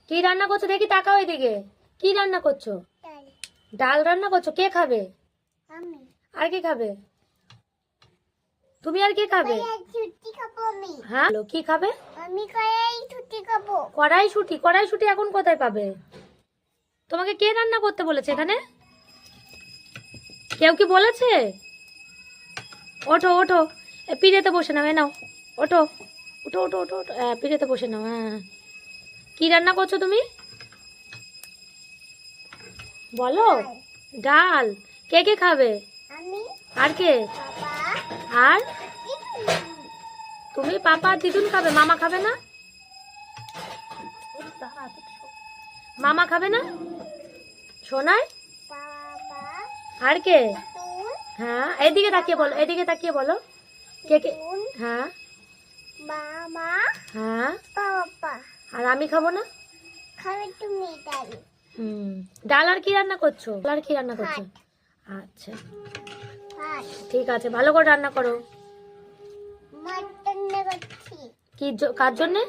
কি রান্না করছো দেখি, তাকাও এদিকে। কি রান্না করছো? ডাল রান্না করছো। কে খাবে? আমি। আর কে খাবে? তুমি আর কে খাবে? ছুটি খাবো আমি। হ্যাঁ, কি খাবে? আমি ছুটি খাবো। কড়াইশুঁটি? কড়াইশুঁটি এখন কোথায় পাবে? তোমাকে কে রান্না করতে বলেছে এখানে? কেউ কি বলেছে? ওঠো ওঠো, পিড়েতে বসে নাও। নাও ওঠো, ওঠো ওঠো ওঠো ওঠো, পিড়েতে বসে নাও। হ্যাঁ, কি রান্না করছো তুমি? বলো। ডাল। কে কে খাবে? আমি। আর কে? বাবা। আর তুমি, পাপা আর দিদুন খাবে। মামা খাবে না? মামা খাবে না? সোনাই? বাবা। আর কে? তুই। হ্যাঁ, এদিকে তাকিয়ে বলো, এদিকে তাকিয়ে বলো। কে কে? হ্যাঁ। মামা। হ্যাঁ। পাপা। আর আমি খাবো না? খাবে তুমি ডাল। ডাল আর কি রান্না করছো? ডাল আর কি রান্না করছো? আচ্ছা, ঠিক আছে, ভালো করে রান্না করো। মাটন করছি। কি কার জন্যে?